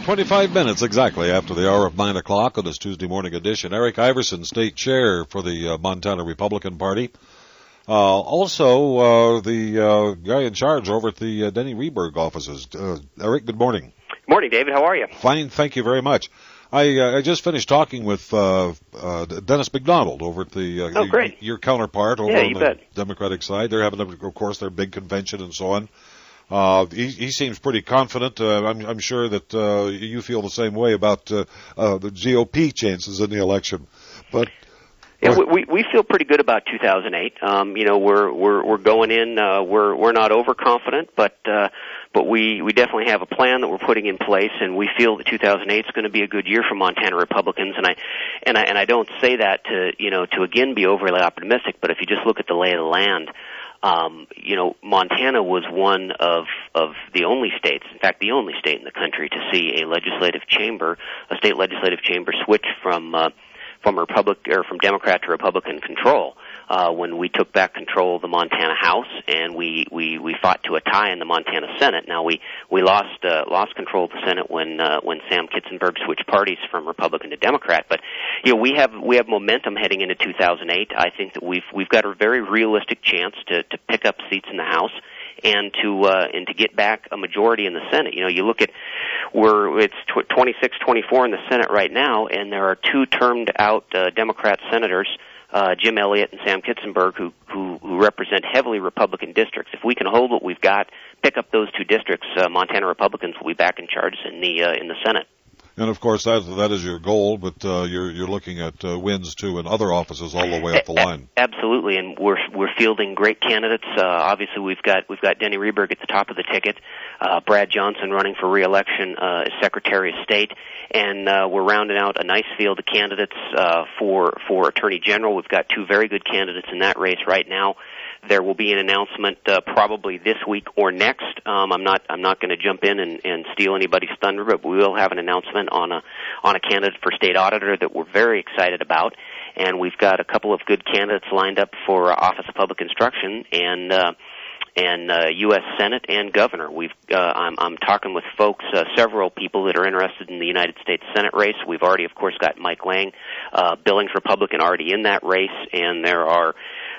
25 minutes exactly after the hour of 9 o'clock on this Tuesday morning edition. Erik Iverson, state chair for the Montana Republican Party. Also, the guy in charge over at the Denny Rehberg offices. Erik, good morning. Good morning, David. How are you? Fine, thank you very much. I just finished talking with Dennis McDonald over at the your counterpart over on the Democratic side. They're having, of course, their big convention and so on. He seems pretty confident. I'm sure that you feel the same way about the GOP chances in the election. But yeah, we feel pretty good about 2008. We're going in. We're not overconfident, but we definitely have a plan that we're putting in place, and we feel that 2008 is going to be a good year for Montana Republicans. And I don't say that to again be overly optimistic, but if you just look at the lay of the land. Montana was one of the only states, in fact, the only state in the country to see a state legislative chamber switch from Democrat to Republican control when we took back control of the Montana House, and we fought to a tie in the Montana Senate. Now we lost control of the Senate when Sam Kitzenberg switched parties from Republican to Democrat. But we have momentum heading into 2008. I think that we've got a very realistic chance to pick up seats in the House and to get back a majority in the Senate. You look at it's 26-24 in the Senate right now, and there are two termed out Democrat senators, Jim Elliott and Sam Kitzenberg, who represent heavily Republican districts. If we can hold what we've got, pick up those two districts, Montana Republicans will be back in charge in the Senate. And of course that is your goal, but you're looking at wins too in other offices all the way up the line. Absolutely, and we're fielding great candidates. Obviously, we've got Denny Rehberg at the top of the ticket, Brad Johnson running for re-election as Secretary of State, and we're rounding out a nice field of candidates for Attorney General. We've got two very good candidates in that race right now. There will be an announcement probably this week or next. I'm not going to jump in and steal anybody's thunder, but we will have an announcement on a candidate for state auditor that we're very excited about, and we've got a couple of good candidates lined up for Office of Public Instruction and U.S. Senate and Governor. I'm talking with folks, several people that are interested in the United States Senate race. We've already, of course, got Mike Lang, Billings Republican, already in that race, and there are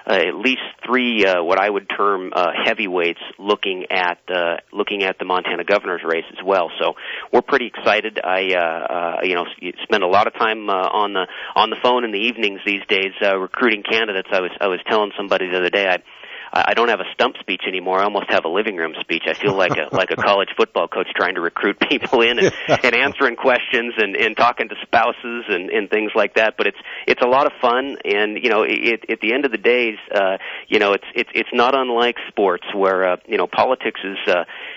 at least three what I would term heavyweights looking at the Montana governor's race as well. So we're pretty excited. I spend a lot of time on the phone in the evenings these days recruiting candidates. I was telling somebody the other day I don't have a stump speech anymore. I almost have a living room speech. I feel like a college football coach trying to recruit people in and answering questions and talking to spouses and things like that. But it's a lot of fun, and at the end of the days, it's not unlike sports where politics is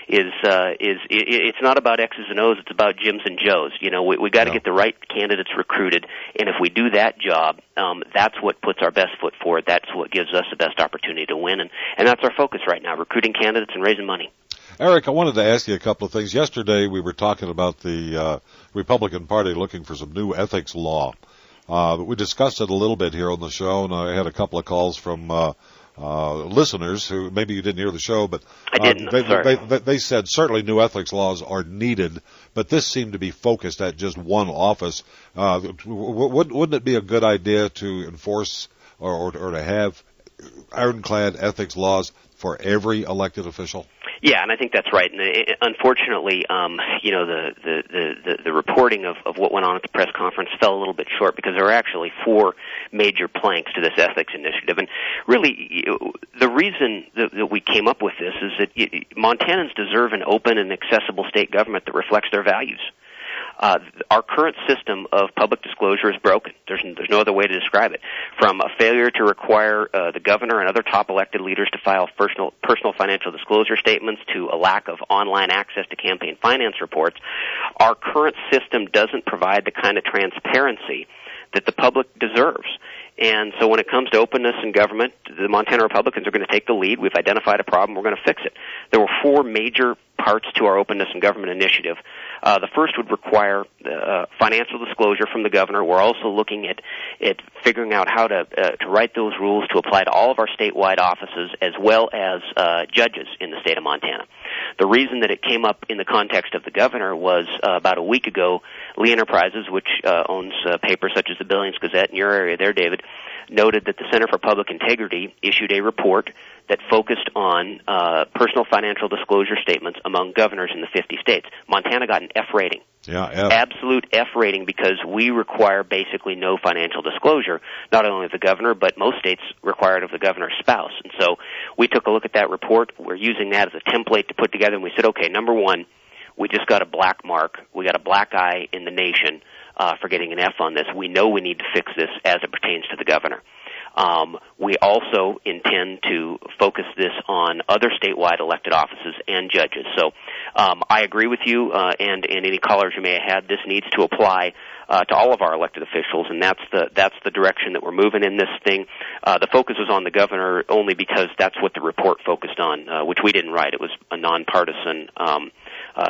it's not about X's and O's. It's about Jims and Joes. We got to get the right candidates recruited, and if we do that job, that's what puts our best foot forward. That's what gives us the best opportunity to win. And that's our focus right now, recruiting candidates and raising money. Erik, I wanted to ask you a couple of things. Yesterday we were talking about the Republican Party looking for some new ethics law. We discussed it a little bit here on the show, and I had a couple of calls from listeners who maybe you didn't hear the show, but I didn't. They said certainly new ethics laws are needed, but this seemed to be focused at just one office. Wouldn't it be a good idea to enforce or to have ironclad ethics laws for every elected official? Yeah, and I think that's right. And unfortunately, the reporting of what went on at the press conference fell a little bit short because there are actually four major planks to this ethics initiative. And really, the reason that we came up with this is that Montanans deserve an open and accessible state government that reflects their values. Our current system of public disclosure is broken. There's no other way to describe it. From a failure to require the governor and other top elected leaders to file personal financial disclosure statements to a lack of online access to campaign finance reports, our current system doesn't provide the kind of transparency that the public deserves. And so when it comes to openness in government, the Montana Republicans are going to take the lead. We've identified a problem. We're going to fix it. There were four major parts to our openness and government initiative. The first would require financial disclosure from the governor. We're also looking at figuring out how to write those rules to apply to all of our statewide offices as well as judges in the state of Montana. The reason that it came up in the context of the governor was about a week ago, Lee Enterprises, which owns papers such as the Billings Gazette in your area there, David, noted that the Center for Public Integrity issued a report that focused on personal financial disclosure statements among governors in the 50 states. Montana got an F rating. Yeah, F. Absolute F rating, because we require basically no financial disclosure, not only of the governor, but most states require it of the governor's spouse. And so we took a look at that report. We're using that as a template to put together, and we said, okay, number one, we just got a black mark. We got a black eye in the nation for getting an F on this. We know we need to fix this as it pertains to the governor. We also intend to focus this on other statewide elected offices and judges. So I agree with you and any callers you may have had. This needs to apply to all of our elected officials, and that's the direction that we're moving in this thing. The focus was on the governor only because that's what the report focused on, which we didn't write. It was a nonpartisan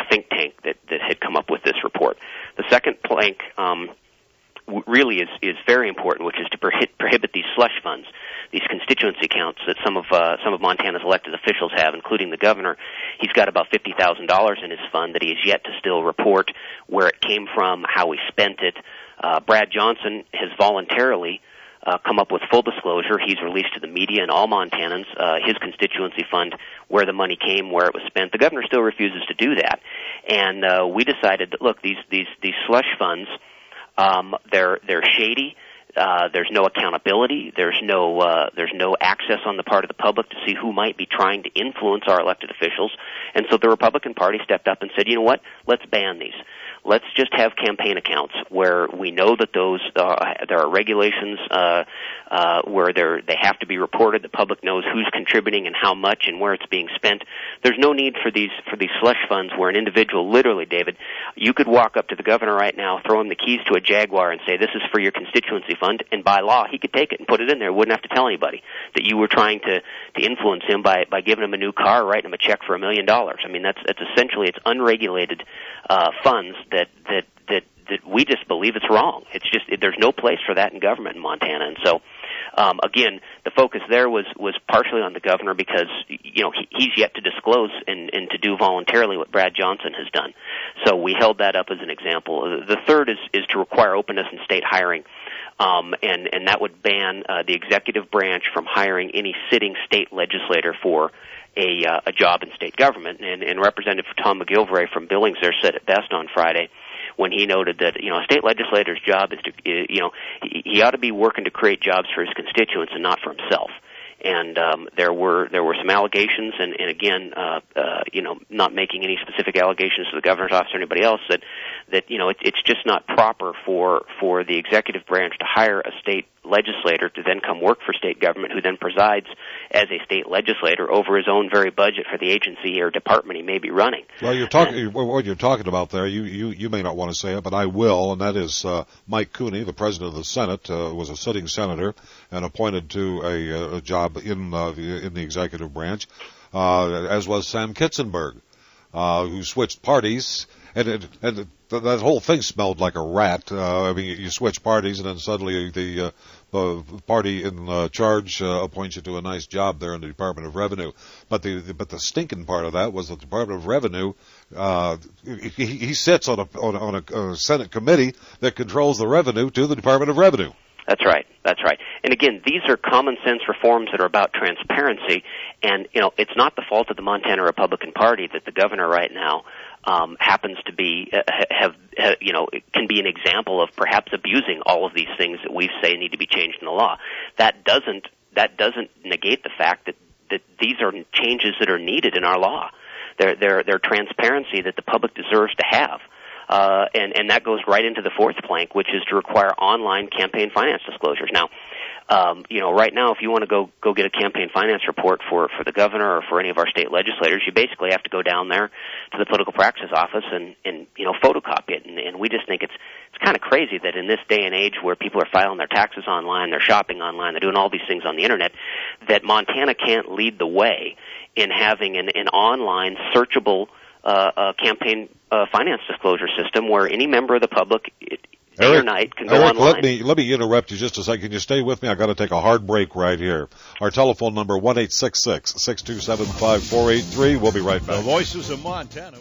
think tank that had come up with this report. The second plank really is very important, which is to prohibit these slush funds, these constituency accounts that some of Montana's elected officials have, including the governor. He's got about $50,000 in his fund that he has yet to still report where it came from, how he spent it. Brad Johnson has voluntarily come up with full disclosure. He's released to the media and all Montanans his constituency fund, where the money came, where it was spent. The governor still refuses to do that, and we decided that, look, these slush funds, they're shady. There's no accountability. There's no access on the part of the public to see who might be trying to influence our elected officials. And so the Republican Party stepped up and said, you know what? Let's ban these. Let's just have campaign accounts where we know that those there are regulations where they have to be reported. The public knows who's contributing and how much and where it's being spent. There's no need for these slush funds where an individual, literally, David, you could walk up to the governor right now, throw him the keys to a Jaguar, and say, "This is for your constituency fund," and by law he could take it and put it in there. Wouldn't have to tell anybody that you were trying to influence him by giving him a new car, writing him a check for $1 million. I mean, that's essentially, it's unregulated funds that we just believe it's wrong. It's just, there's no place for that in government in Montana. And so, again, the focus there was partially on the governor because, you know, he's yet to disclose and to do voluntarily what Brad Johnson has done. So we held that up as an example. The third is to require openness in state hiring. And that would ban the executive branch from hiring any sitting state legislator for a job in state government. And Representative Tom McGilvray from Billings there said it best on Friday when he noted that, you know, a state legislator's job is to, you know, he ought to be working to create jobs for his constituents and not for himself. And there were some allegations, and again, you know, not making any specific allegations to the governor's office or anybody else, that you know, it's just not proper for the executive branch to hire a state legislator to then come work for state government, who then presides as a state legislator over his own very budget for the agency or department he may be running. Well, what you're talking about there, you may not want to say it, but I will, and that is Mike Cooney, the president of the Senate, was a sitting senator and appointed to a job in the executive branch, as was Sam Kitzenberg, who switched parties, and that whole thing smelled like a rat. I mean, you switch parties, and then suddenly the party in charge appoints you to a nice job there in the Department of Revenue. But the stinking part of that was the Department of Revenue. He sits on a Senate committee that controls the revenue to the Department of Revenue. That's right. That's right. And again, these are common sense reforms that are about transparency. And, you know, it's not the fault of the Montana Republican Party that the governor right now happens to be, you know, it can be an example of perhaps abusing all of these things that we say need to be changed in the law. That doesn't negate the fact that these are changes that are needed in our law. They're transparency that the public deserves to have. And that goes right into the fourth plank, which is to require online campaign finance disclosures. Now, you know, right now, if you want to go get a campaign finance report for the governor or for any of our state legislators, you basically have to go down there to the political practice office and you know, photocopy it. And we just think it's kind of crazy that in this day and age where people are filing their taxes online, they're shopping online, they're doing all these things on the internet, that Montana can't lead the way in having an online searchable a campaign finance disclosure system where any member of the public day or night can go online. Let me interrupt you just a second. Can you stay with me? I've got to take a hard break right here. Our telephone number, 1-866-627-5483. We'll be right back. The Voices of Montana.